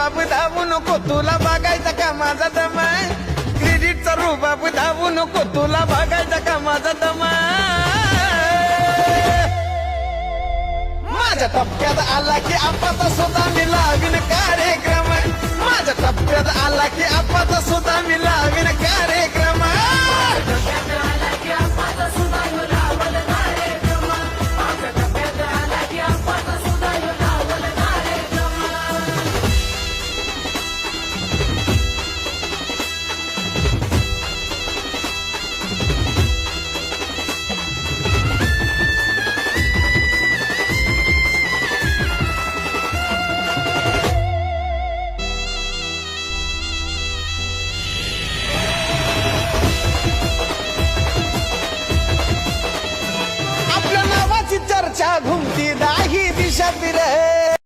रुबाब धावू नको तुला बघायचा का माझा दम क्रेडिटचा रुबाब धावू नको तुला बघायचा का माझा दम माझ्या टप्प्यात आला की आपाचा सुद्धा मी लावीन कार्यक्रम माझ्या टप्प्यात आला की आपाचा सुद्धा